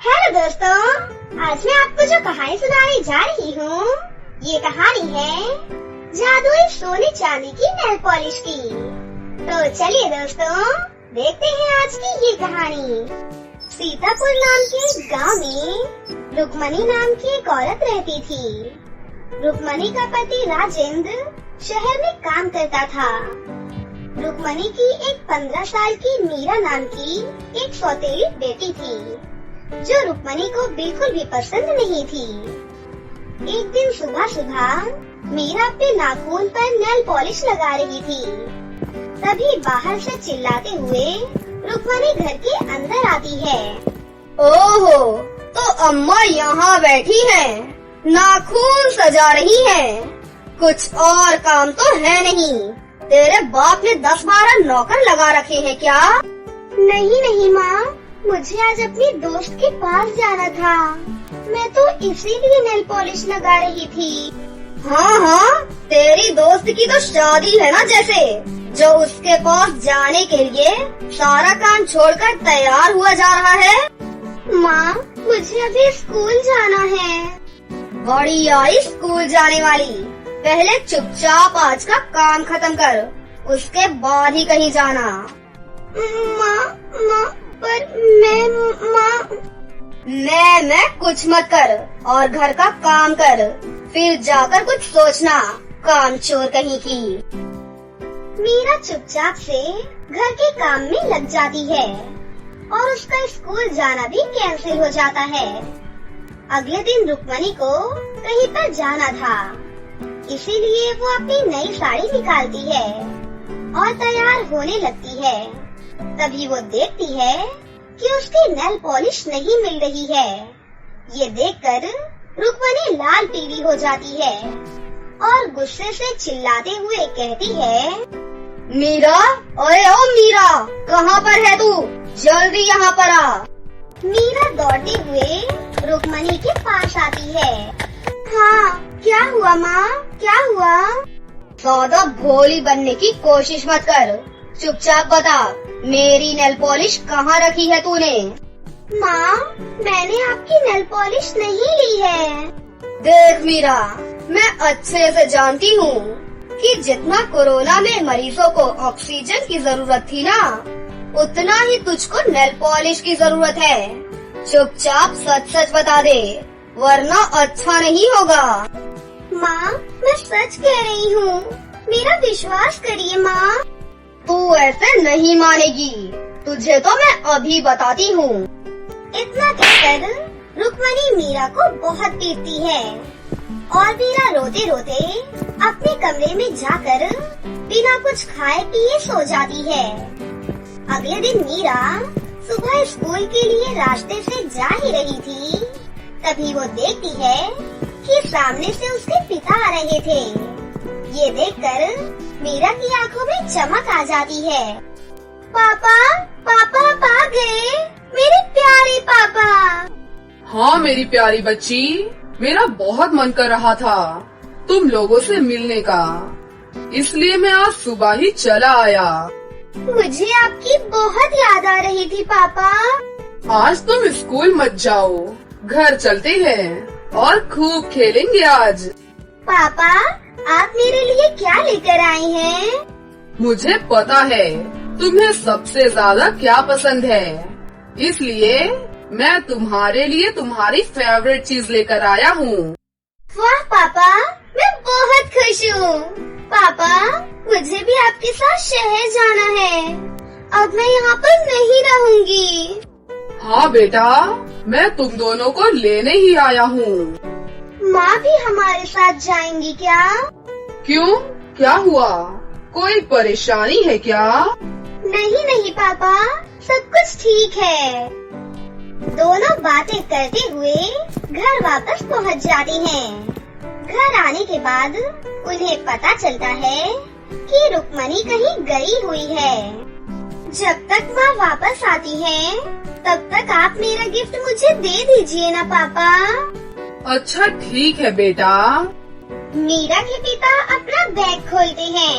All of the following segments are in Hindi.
हेलो दोस्तों, आज मैं आपको जो कहानी सुनाने जा रही हूँ, ये कहानी है जादुई सोने चांदी की नेल पॉलिश की। तो चलिए दोस्तों, देखते हैं आज की ये कहानी। सीतापुर नाम के एक गाँव में रुक्मणी नाम की एक औरत रहती थी। रुक्मणी का पति राजेंद्र शहर में काम करता था। रुक्मणी की एक 15 साल की मीरा नाम की एक सौतेली बेटी थी, जो रुक्मणी को बिल्कुल भी पसंद नहीं थी। एक दिन सुबह सुबह मीरा अपने नाखून पर नेल पॉलिश लगा रही थी। तभी बाहर से चिल्लाते हुए रुक्मणी घर के अंदर आती है। ओहो, तो अम्मा यहाँ बैठी हैं, नाखून सजा रही हैं। कुछ और काम तो है नहीं। तेरे बाप ने 10-12 नौकर लगा रखे हैं क्या? नहीं माँ, मुझे आज अपनी दोस्त के पास जाना था। मैं तो इसीलिए नेल पॉलिश लगा रही थी। हाँ, तेरी दोस्त की तो शादी है ना, जैसे जो उसके पास जाने के लिए सारा काम छोड़कर तैयार हुआ जा रहा है। माँ, मुझे अभी स्कूल जाना है। बड़ी आई स्कूल जाने वाली। पहले चुपचाप आज का काम खत्म कर, उसके बाद ही कहीं जाना। माँ, पर मैं कुछ मत कर और घर का काम कर, फिर जाकर कुछ सोचना, काम चोर कहीं की। मीरा चुपचाप से घर के काम में लग जाती है और उसका स्कूल जाना भी कैंसिल हो जाता है। अगले दिन रुक्मणी को कहीं पर जाना था, इसीलिए वो अपनी नई साड़ी निकालती है और तैयार होने लगती है। तभी वो देखती है कि उसकी नेल पॉलिश नहीं मिल रही है। ये देखकर रुक्मणी लाल पीली हो जाती है और गुस्से से चिल्लाते हुए कहती है, मीरा, ओए ओ मीरा, कहाँ पर है तू? जल्दी यहाँ पर आ। मीरा दौड़ते हुए रुक्मणी के पास आती है। हाँ, क्या हुआ माँ, क्या हुआ? ज्यादा भोली बनने की कोशिश मत कर, चुपचाप बता, मेरी नेल पॉलिश कहाँ रखी है तूने? माँ, मैंने आपकी नेल पॉलिश नहीं ली है। देख मीरा, मैं अच्छे से जानती हूँ कि जितना कोरोना में मरीजों को ऑक्सीजन की जरूरत थी ना, उतना ही तुझको नेल पॉलिश की जरूरत है। चुपचाप सच बता दे, वरना अच्छा नहीं होगा। माँ, मैं सच कह रही हूँ, मेरा विश्वास करिए माँ। तू ऐसे नहीं मानेगी, तुझे तो मैं अभी बताती हूँ। इतना कहकर रुक्मणी मीरा को बहुत पीटती है और मीरा रोते रोते अपने कमरे में जाकर बिना कुछ खाए पिए सो जाती है। अगले दिन मीरा सुबह स्कूल के लिए रास्ते से जा ही रही थी, तभी वो देखती है कि सामने से उसके पिता आ रहे थे। ये देखकर मीरा की आंखों में चमक आ जाती है। पापा आप आ गए, मेरे प्यारे पापा। हाँ मेरी प्यारी बच्ची, मेरा बहुत मन कर रहा था तुम लोगों से मिलने का, इसलिए मैं आज सुबह ही चला आया। मुझे आपकी बहुत याद आ रही थी पापा। आज तुम स्कूल मत जाओ, घर चलते हैं और खूब खेलेंगे आज। पापा, आप मेरे लिए क्या लेकर आए हैं? मुझे पता है तुम्हें सबसे ज्यादा क्या पसंद है, इसलिए मैं तुम्हारे लिए तुम्हारी फेवरेट चीज लेकर आया हूँ। वाह पापा, मैं बहुत खुश हूँ। पापा, मुझे भी आपके साथ शहर जाना है, अब मैं यहाँ पर नहीं रहूँगी। हाँ बेटा, मैं तुम दोनों को लेने ही आया हूँ। माँ भी हमारे साथ जाएंगी क्या? क्यों, क्या हुआ? कोई परेशानी है क्या? नहीं पापा, सब कुछ ठीक है। दोनों बातें करते हुए घर वापस पहुँच जाती हैं। घर आने के बाद उन्हें पता चलता है कि रुक्मणी कहीं गई हुई है। जब तक माँ वापस आती है, तब तक आप मेरा गिफ्ट मुझे दे दीजिए ना पापा। अच्छा ठीक है बेटा। मीरा के पिता अपना बैग खोलते हैं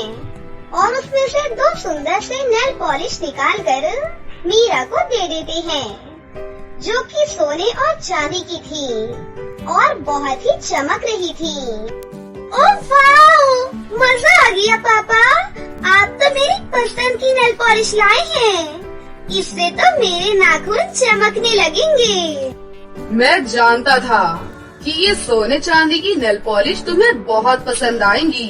और उसमें से 2 सुंदर से नेल पॉलिश निकालकर मीरा को दे देते हैं, जो कि सोने और चांदी की थी और बहुत ही चमक रही थी। ओह वाओ, मजा आ गया पापा, आप तो मेरी पसंद की नेल पॉलिश लाए हैं। इससे तो मेरे नाखून चमकने लगेंगे। मैं जानता था कि ये सोने चांदी की नेल पॉलिश तुम्हें बहुत पसंद आएंगी,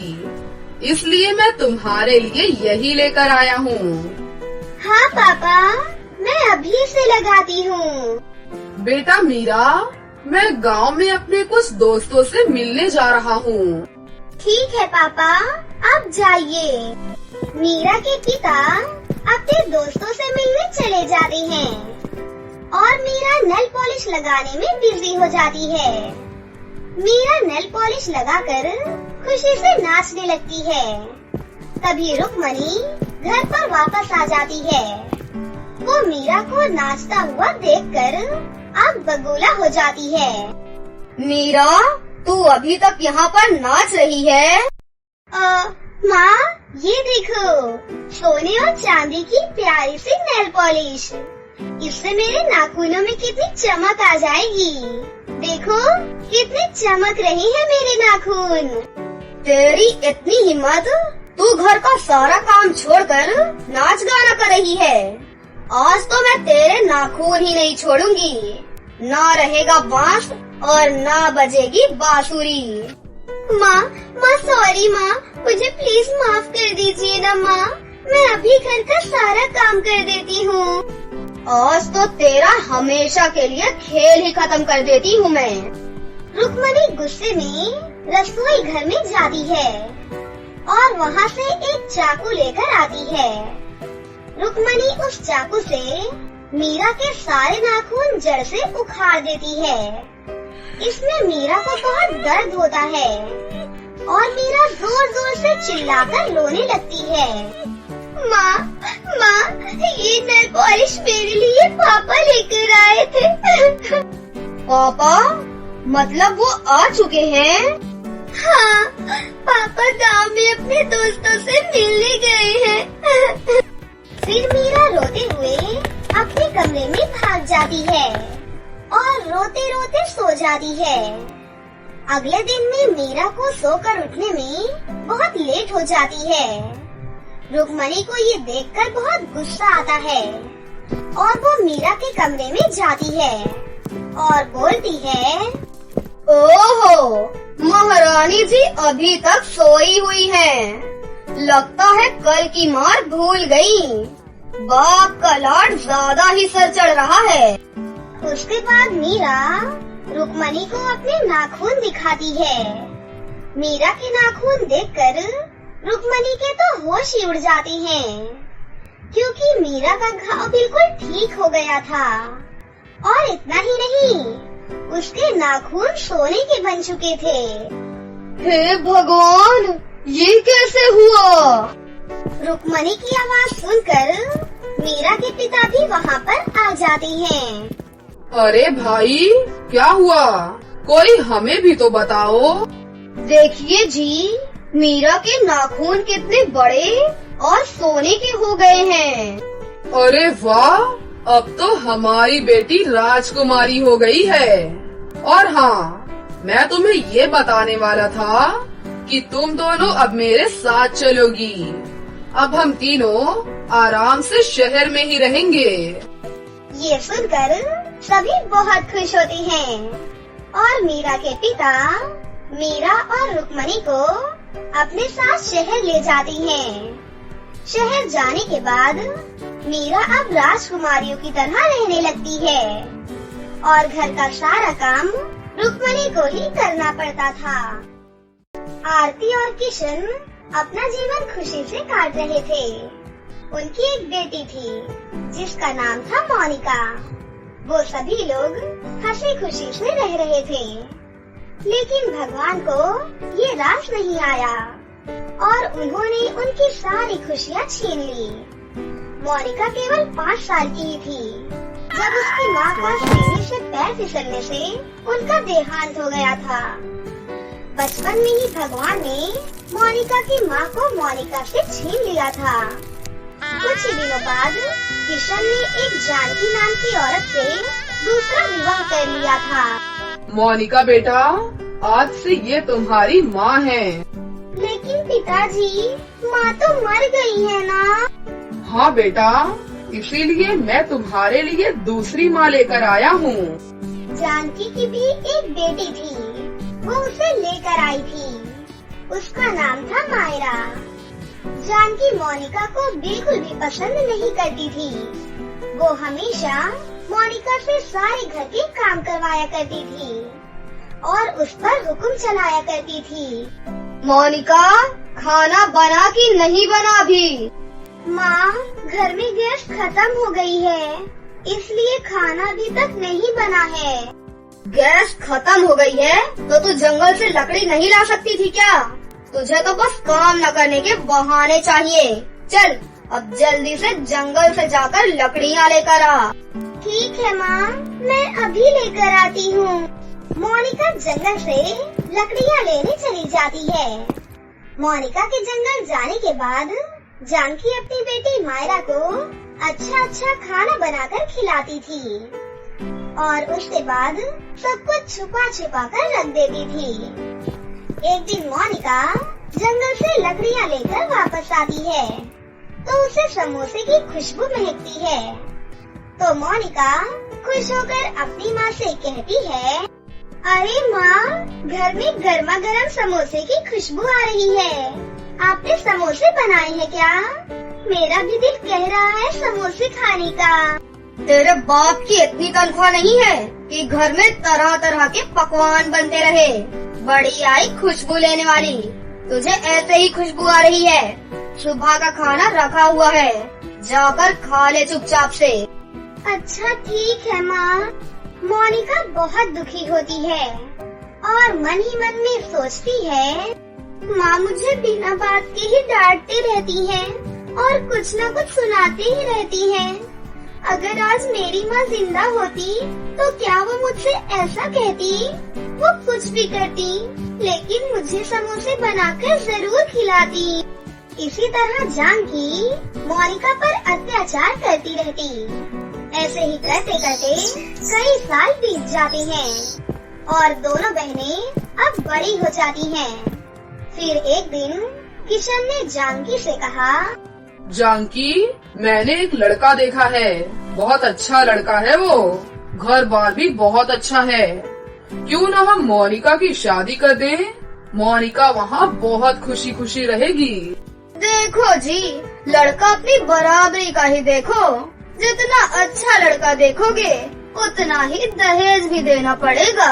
इसलिए मैं तुम्हारे लिए यही लेकर आया हूँ। हाँ पापा, मैं अभी से लगाती हूँ। बेटा मीरा, मैं गांव में अपने कुछ दोस्तों से मिलने जा रहा हूँ। ठीक है पापा, आप जाइए। मीरा के पिता अपने दोस्तों से मिलने चले जाते हैं और मीरा नेल पॉलिश लगाने में बिजी हो जाती है। मीरा नेल पॉलिश लगाकर खुशी से नाचने लगती है। तभी रुक्मणी घर पर वापस आ जाती है। वो मीरा को नाचता हुआ देखकर आग बगोला हो जाती है। मीरा, तू अभी तक यहाँ पर नाच रही है? माँ, ये देखो, सोने और चांदी की प्यारी सी नेल पॉलिश। इससे मेरे नाखूनों में कितनी चमक आ जाएगी। देखो कितनी चमक रही है मेरे नाखून। तेरी इतनी हिम्मत, तू घर का सारा काम छोड़कर नाच गाना कर रही है। आज तो मैं तेरे नाखून ही नहीं छोड़ूंगी। ना रहेगा बांस और ना बजेगी बांसुरी। माँ सॉरी माँ, मुझे प्लीज माफ कर दीजिए ना माँ। मैं अभी घर का सारा काम कर देती हूँ। आज तो तेरा हमेशा के लिए खेल ही खत्म कर देती हूँ मैं। रुक्मणी गुस्से में रसोई घर में जाती है और वहाँ से एक चाकू लेकर आती है। रुक्मणी उस चाकू से मीरा के सारे नाखून जड़ से उखाड़ देती है। इसमें मीरा को बहुत दर्द होता है और मीरा जोर जोर से चिल्लाकर रोने लगती है। माँ, ये नेल पॉलिश मेरे लिए पापा लेकर आए थे। पापा? मतलब वो आ चुके हैं? हाँ, पापा गांव में अपने दोस्तों से मिलने गए हैं। फिर मीरा रोते हुए अपने कमरे में भाग जाती है और रोते रोते सो जाती है। अगले दिन में मीरा को सोकर उठने में बहुत लेट हो जाती है। रुक्मणी को ये देखकर बहुत गुस्सा आता है और वो मीरा के कमरे में जाती है और बोलती है, ओहो, महारानी जी अभी तक सोई हुई हैं। लगता है कल की मार भूल गई। बाप का लाड ज्यादा ही सर चढ़ रहा है। उसके बाद मीरा रुक्मणी को अपने नाखून दिखाती है। मीरा के नाखून देखकर रुक्मणी के तो होश ही उड़ जाते हैं, क्योंकि मीरा का घाव बिल्कुल ठीक हो गया था। और इतना ही नहीं, उसके नाखून सोने के बन चुके थे। हे भगवान, ये कैसे हुआ? रुक्मणी की आवाज सुनकर मीरा के पिता भी वहाँ पर आ जाते हैं। अरे भाई, क्या हुआ? कोई हमें भी तो बताओ। देखिए जी, मीरा के नाखून कितने बड़े और सोने के हो गए हैं। अरे वाह, अब तो हमारी बेटी राजकुमारी हो गई है। और हाँ, मैं तुम्हें ये बताने वाला था कि तुम दोनों अब मेरे साथ चलोगी। अब हम तीनों आराम से शहर में ही रहेंगे। ये सुनकर सभी बहुत खुश होते हैं और मीरा के पिता मीरा और रुक्मणी को अपने साथ शहर ले जाती हैं। शहर जाने के बाद मीरा अब राजकुमारियों की तरह रहने लगती है और घर का सारा काम रुक्मणी को ही करना पड़ता था। आरती और किशन अपना जीवन खुशी से काट रहे थे। उनकी एक बेटी थी जिसका नाम था मोनिका। वो सभी लोग हंसी खुशी से रह रहे थे, लेकिन भगवान को ये रास नहीं आया और उन्होंने उनकी सारी खुशियाँ छीन ली। मोनिका केवल 5 साल की ही थी जब उसकी माँ का सीढ़ी से पैर फिसलने से उनका देहांत हो गया था। बचपन में ही भगवान ने मोनिका की माँ को मोनिका से छीन लिया था। कुछ ही दिनों बाद किशन ने एक जानकी नाम की औरत से दूसरा विवाह कर लिया था। मोनिका बेटा, आज से ये तुम्हारी माँ है। लेकिन पिताजी, माँ तो मर गई है ना? हाँ बेटा, इसीलिए मैं तुम्हारे लिए दूसरी माँ लेकर आया हूँ। जानकी की भी एक बेटी थी, वो उसे लेकर आई थी। उसका नाम था मायरा। जानकी मोनिका को बिल्कुल भी पसंद नहीं करती थी। वो हमेशा मोनिका से सारे घर के काम करवाया करती थी और उस पर हुक्म चलाया करती थी। मोनिका, खाना बना कि नहीं बना अभी? माँ, घर में गैस खत्म हो गई है, इसलिए खाना अभी तक नहीं बना है। गैस खत्म हो गई है तो तू जंगल से लकड़ी नहीं ला सकती थी क्या? तुझे तो बस काम न करने के बहाने चाहिए। चल, अब जल्दी से जंगल से जाकर लकड़ियाँ लेकर आ। ठीक है माँ, मैं अभी लेकर आती हूँ। मोनिका जंगल से लकड़ियाँ लेने चली जाती है। मोनिका के जंगल जाने के बाद जानकी अपनी बेटी मायरा को अच्छा खाना बनाकर खिलाती थी और उसके बाद सब कुछ छुपा कर रख देती थी। एक दिन मोनिका जंगल से लकड़ियाँ लेकर वापस आती है तो उसे समोसे की खुशबू महकती है। तो मोनिका खुश होकर अपनी माँ से कहती है, अरे माँ, घर में गर्मा गर्म समोसे की खुशबू आ रही है। आपने समोसे बनाए हैं क्या? मेरा भी दिल कह रहा है समोसे खाने का। तेरे बाप की इतनी तनख्वाह नहीं है कि घर में तरह तरह के पकवान बनते रहे। बड़ी आई खुशबू लेने वाली, तुझे ऐसे ही खुशबू आ रही है। सुबह का खाना रखा हुआ है, जाकर खा ले चुपचाप से। अच्छा ठीक है माँ। मोनिका बहुत दुखी होती है और मन ही मन में सोचती है, माँ मुझे बिना बात के ही डांटती रहती है और कुछ न कुछ सुनाती ही रहती है। अगर आज मेरी माँ जिंदा होती तो क्या वो मुझसे ऐसा कहती? वो कुछ भी करती, लेकिन मुझे समोसे बनाकर जरूर खिलाती। इसी तरह जानकी मोनिका पर अत्याचार करती रहती। ऐसे ही करते करते कई साल बीत जाते हैं और दोनों बहनें अब बड़ी हो जाती हैं। फिर एक दिन किशन ने जानकी से कहा, जानकी, मैंने एक लड़का देखा है, बहुत अच्छा लड़का है वो, घर बार भी बहुत अच्छा है। क्यों न हम मोनिका की शादी कर दें? मोनिका वहाँ बहुत खुशी खुशी रहेगी। देखो जी, लड़का अपनी बराबरी का ही देखो। जितना अच्छा लड़का देखोगे उतना ही दहेज भी देना पड़ेगा।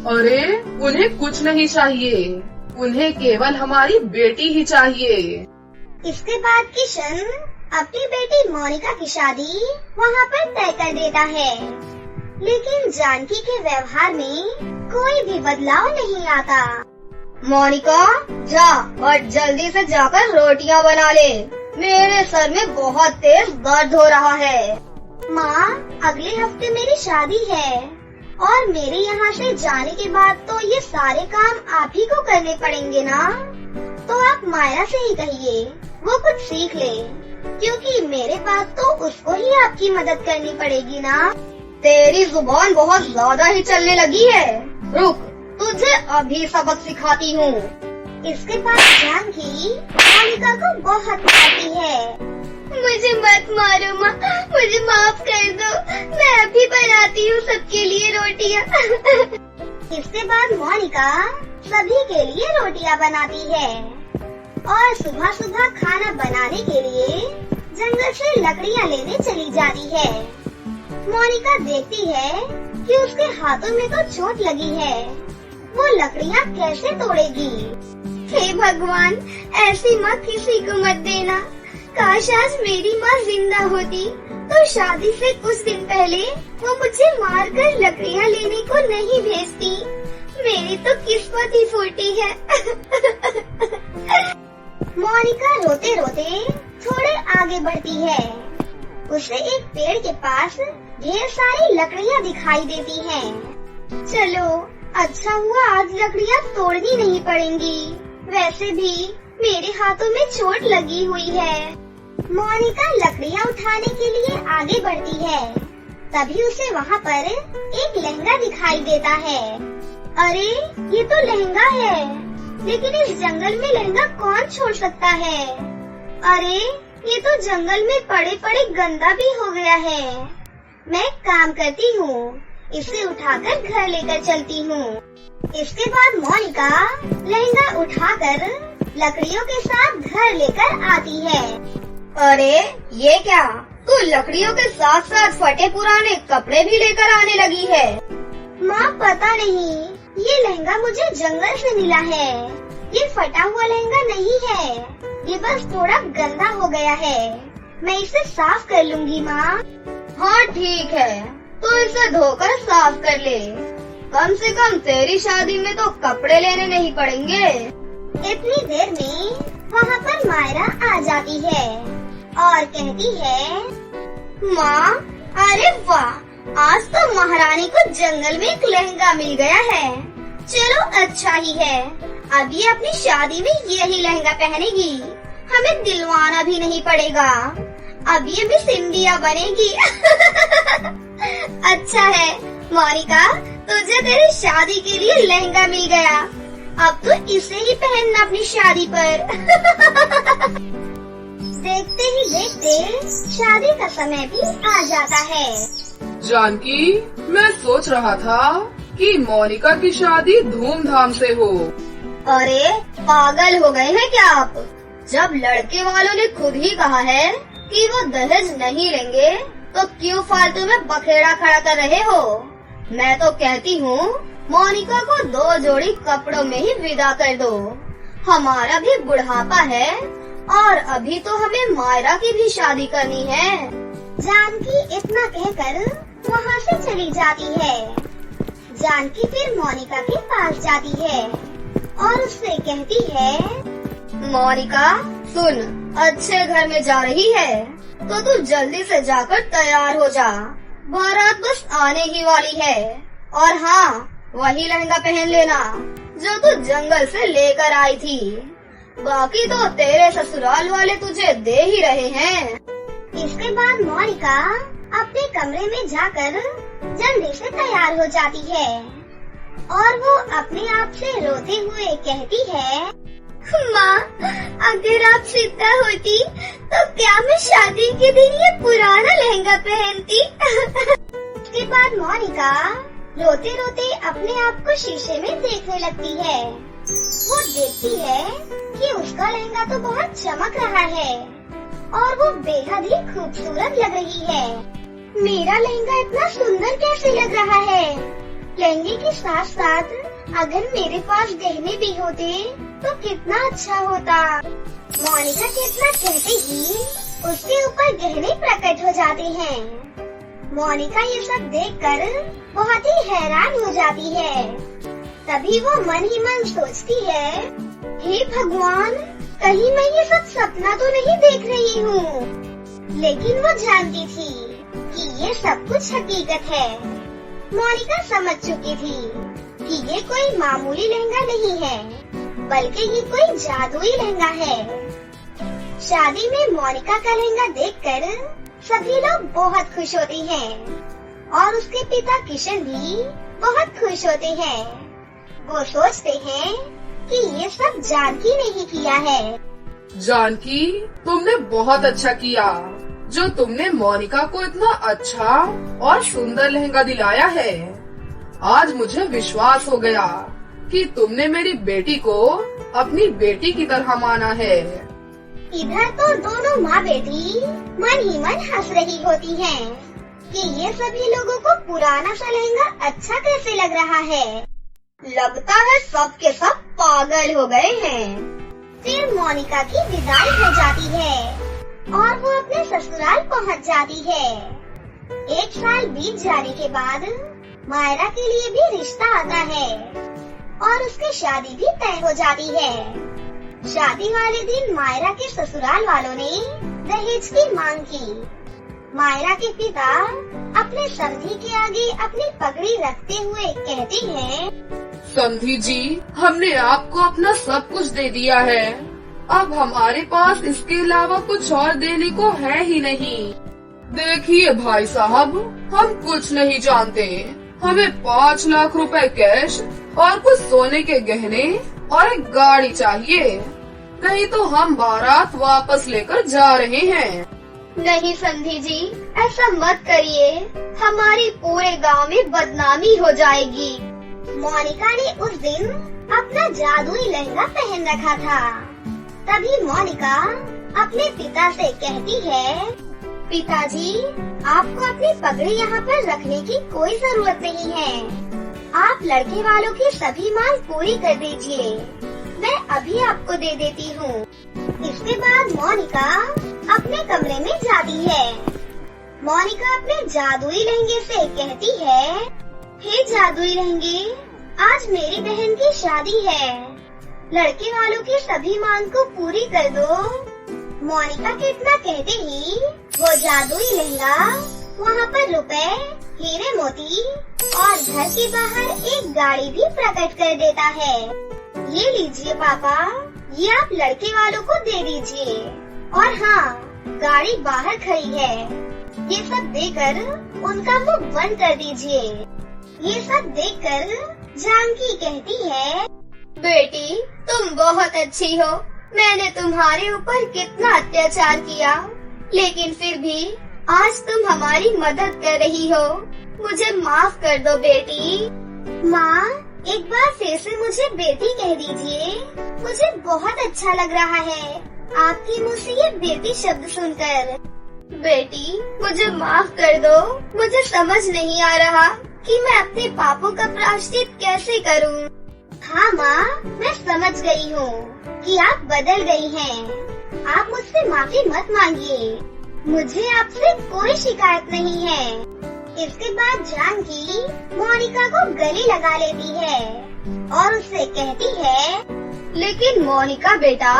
अरे, उन्हें कुछ नहीं चाहिए, उन्हें केवल हमारी बेटी ही चाहिए। इसके बाद किशन अपनी बेटी मोनिका की शादी वहाँ पर तय कर देता है, लेकिन जानकी के व्यवहार में कोई भी बदलाव नहीं आता। मोनिका, जा और जल्दी से जाकर रोटियां बना ले। मेरे सर में बहुत तेज दर्द हो रहा है। माँ, अगले हफ्ते मेरी शादी है और मेरे यहाँ से जाने के बाद तो ये सारे काम आप ही को करने पड़ेंगे ना? तो आप मायरा से ही कहिए, वो कुछ सीख ले, क्योंकि मेरे बाद तो उसको ही आपकी मदद करनी पड़ेगी ना। तेरी जुबान बहुत ज्यादा ही चलने लगी है। रुक, तुझे अभी सबक सिखाती हूँ। इसके बाद जानकी मोनिका को बहुत मारती है। मुझे मत मारो माँ, मुझे माफ कर दो, मैं अभी बनाती हूँ सबके लिए रोटियाँ। इसके बाद मोनिका सभी के लिए रोटियाँ बनाती है और सुबह सुबह खाना बनाने के लिए जंगल से लकड़ियाँ लेने चली जाती है। मोनिका देखती है कि उसके हाथों में तो चोट लगी है, वो लकड़ियाँ कैसे तोड़ेगी? हे भगवान, ऐसी माँ किसी को मत देना। काश आज मेरी माँ जिंदा होती तो शादी से कुछ दिन पहले वो मुझे मारकर लकड़ियाँ लेने को नहीं भेजती। मेरी तो किस्मत ही फूटी है। मोनिका रोते रोते थोड़े आगे बढ़ती है। उसे एक पेड़ के पास ढेर सारी लकड़ियाँ दिखाई देती हैं। चलो, अच्छा हुआ आज लकड़ियाँ तोड़नी नहीं पड़ेंगी, वैसे भी मेरे हाथों में चोट लगी हुई है। मोनिका लकड़ियाँ उठाने के लिए आगे बढ़ती है तभी उसे वहाँ पर एक लहंगा दिखाई देता है। अरे ये तो लहंगा है, लेकिन इस जंगल में लहंगा कौन छोड़ सकता है? अरे ये तो जंगल में पड़े पड़े गंदा भी हो गया है। मैं एक काम करती हूँ, इसे उठाकर घर लेकर चलती हूँ। इसके बाद मोनिका लहंगा उठाकर लकड़ियों के साथ घर लेकर आती है। अरे ये क्या, तू लकड़ियों के साथ साथ फटे पुराने कपड़े भी लेकर आने लगी है? माँ पता नहीं, ये लहंगा मुझे जंगल से मिला है। ये फटा हुआ लहंगा नहीं है, ये बस थोड़ा गंदा हो गया है। मैं इसे साफ कर लूंगी माँ। हाँ ठीक है, तू इसे धोकर साफ कर ले। कम से कम तेरी शादी में तो कपड़े लेने नहीं पड़ेंगे। इतनी देर में वहाँ पर मायरा आ जाती है और कहती है, माँ, अरे वाह, आज तो महारानी को जंगल में एक लहंगा मिल गया है। चलो अच्छा ही है, अब ये अपनी शादी में यही लहंगा पहनेगी, हमें दिलवाना भी नहीं पड़ेगा। अब ये मिस इंडिया बनेगी। अच्छा है मोनिका, तुझे तेरी शादी के लिए लहंगा मिल गया, अब तो इसे ही पहनना अपनी शादी पर। देखते ही देखते शादी का समय भी आ जाता है। जानकी, मैं सोच रहा था कि मोनिका की शादी धूमधाम से हो। अरे पागल हो गए हैं क्या आप? जब लड़के वालों ने खुद ही कहा है कि वो दहेज नहीं लेंगे, तो क्यों फालतू में बखेड़ा खड़ा कर रहे हो? मैं तो कहती हूँ मोनिका को 2 जोड़ी कपड़ों में ही विदा कर दो। हमारा भी बुढ़ापा है और अभी तो हमें मायरा की भी शादी करनी है। जानकी इतना कहकर वहाँ से चली जाती है। जानकी फिर मोनिका के पास जाती है और उससे कहती है, मोनिका सुन, अच्छे घर में जा रही है तो तू जल्दी से जाकर तैयार हो जा, बारात बस आने ही वाली है। और हाँ, वही लहंगा पहन लेना जो तू जंगल से लेकर आई थी, बाकी तो तेरे ससुराल वाले तुझे दे ही रहे हैं। इसके बाद मोनिका अपने कमरे में जाकर जल्दी से तैयार हो जाती है और वो अपने आप से रोते हुए कहती है, माँ, अगर आप सीता होती तो क्या मैं शादी के दिन ये पुराना लहंगा पहनती? इसके बाद मोनिका रोते रोते अपने आप को शीशे में देखने लगती है। वो देखती है कि उसका लहंगा तो बहुत चमक रहा है और वो बेहद ही खूबसूरत लग रही है। मेरा लहंगा इतना सुंदर कैसे लग रहा है? लहंगे के साथ साथ अगर मेरे पास गहने भी होते तो कितना अच्छा होता। मोनिका के इतना कहते ही उसके ऊपर गहने प्रकट हो जाते हैं। मोनिका ये सब देखकर बहुत ही हैरान हो जाती है। तभी वो मन ही मन सोचती है, हे भगवान, कहीं मैं ये सब सपना तो नहीं देख रही हूँ। लेकिन वो जानती थी कि ये सब कुछ हकीकत है। मोनिका समझ चुकी थी कि ये कोई मामूली लहंगा नहीं है, बल्कि ये कोई जादुई लहंगा है। शादी में मोनिका का लहंगा देखकर सभी लोग बहुत खुश होते हैं और उसके पिता किशन भी बहुत खुश होते हैं। वो सोचते हैं कि ये सब जानकी ने ही किया है। जानकी, तुमने बहुत अच्छा किया जो तुमने मोनिका को इतना अच्छा और सुंदर लहंगा दिलाया है। आज मुझे विश्वास हो गया कि तुमने मेरी बेटी को अपनी बेटी की तरह माना है। इधर तो दोनों माँ बेटी मन ही मन हंस रही होती हैं कि ये सभी लोगों को पुराना सा लहंगा अच्छा कैसे लग रहा है। लगता है सब के सब पागल हो गए हैं। फिर मोनिका की विदाई हो जाती है और वो अपने ससुराल पहुंच जाती है। 1 साल बीत जाने के बाद मायरा के लिए भी रिश्ता आता है और उसकी शादी भी तय हो जाती है। शादी वाले दिन मायरा के ससुराल वालों ने दहेज की मांग की। मायरा के पिता अपने समधी के आगे अपनी पगड़ी रखते हुए कहते हैं, समधी जी, हमने आपको अपना सब कुछ दे दिया है, अब हमारे पास इसके अलावा कुछ और देने को है ही नहीं। देखिए भाई साहब, हम कुछ नहीं जानते। हमें 5 लाख रुपए कैश और कुछ सोने के गहने और एक गाड़ी चाहिए, नहीं तो हम बारात वापस लेकर जा रहे हैं। नहीं संधि जी, ऐसा मत करिए, हमारी पूरे गांव में बदनामी हो जाएगी। मोनिका ने उस दिन अपना जादुई लहंगा पहन रखा था। तभी मोनिका अपने पिता से कहती है, पिताजी, आपको अपनी पगड़ी यहाँ पर रखने की कोई जरूरत नहीं है। आप लड़के वालों की सभी मांग पूरी कर दीजिए, मैं अभी आपको दे देती हूँ। इसके बाद मोनिका अपने कमरे में जाती है। मोनिका अपने जादुई लहंगे से कहती है, हे जादुई लहंगे, आज मेरी बहन की शादी है, लड़के वालों की सभी मांग को पूरी कर दो। मोनिका के इतना कहते ही वो जादुई लहंगा वहाँ पर रुपए, हीरे मोती और घर के बाहर एक गाड़ी भी प्रकट कर देता है। ये लीजिए पापा, ये आप लड़के वालों को दे दीजिए। और हाँ, गाड़ी बाहर खड़ी है, ये सब देकर उनका मुंह बंद कर दीजिए। ये सब देखकर जानकी कहती है, बेटी तुम बहुत अच्छी हो, मैंने तुम्हारे ऊपर कितना अत्याचार किया, लेकिन फिर भी आज तुम हमारी मदद कर रही हो, मुझे माफ कर दो बेटी। माँ, एक बार फिर से मुझे बेटी कह दीजिए, मुझे बहुत अच्छा लग रहा है आपके मुँह से ये बेटी शब्द सुनकर। बेटी मुझे माफ कर दो, मुझे समझ नहीं आ रहा कि मैं अपने पापों का प्रायश्चित कैसे करूं। हाँ माँ, मैं समझ गई हूँ कि आप बदल गई हैं। आप मुझसे माफी मत मांगिए, मुझे आपसे कोई शिकायत नहीं है। इसके बाद जानकी मोनिका को गले लगा लेती है और उससे कहती है, लेकिन मोनिका बेटा,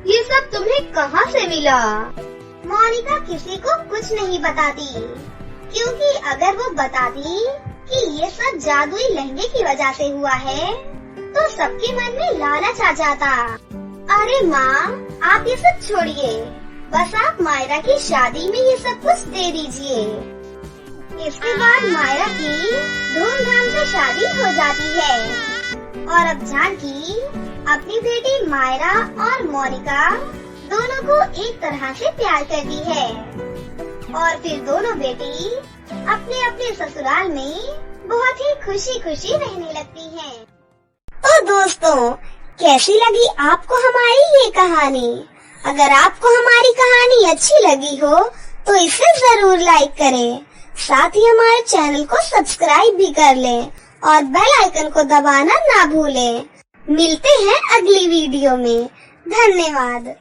ये सब तुम्हें कहाँ से मिला? मोनिका किसी को कुछ नहीं बताती, क्योंकि अगर वो बताती कि ये सब जादुई लहंगे की वजह से हुआ है, तो सबके मन में लालच आ जाता। अरे माँ, आप ये सब छोड़िए, बस आप मायरा की शादी में ये सब कुछ दे दीजिए। इसके बाद मायरा की धूमधाम से शादी हो जाती है और अब जानकी अपनी बेटी मायरा और मोनिका दोनों को एक तरह से प्यार करती है और फिर दोनों बेटी अपने अपने ससुराल में बहुत ही खुशी खुशी रहने लगती हैं। तो दोस्तों, कैसी लगी आपको हमारी ये कहानी? अगर आपको हमारी कहानी अच्छी लगी हो तो इसे जरूर लाइक करें, साथ ही हमारे चैनल को सब्सक्राइब भी कर लें और बेल आइकन को दबाना ना भूलें। मिलते हैं अगली वीडियो में। धन्यवाद।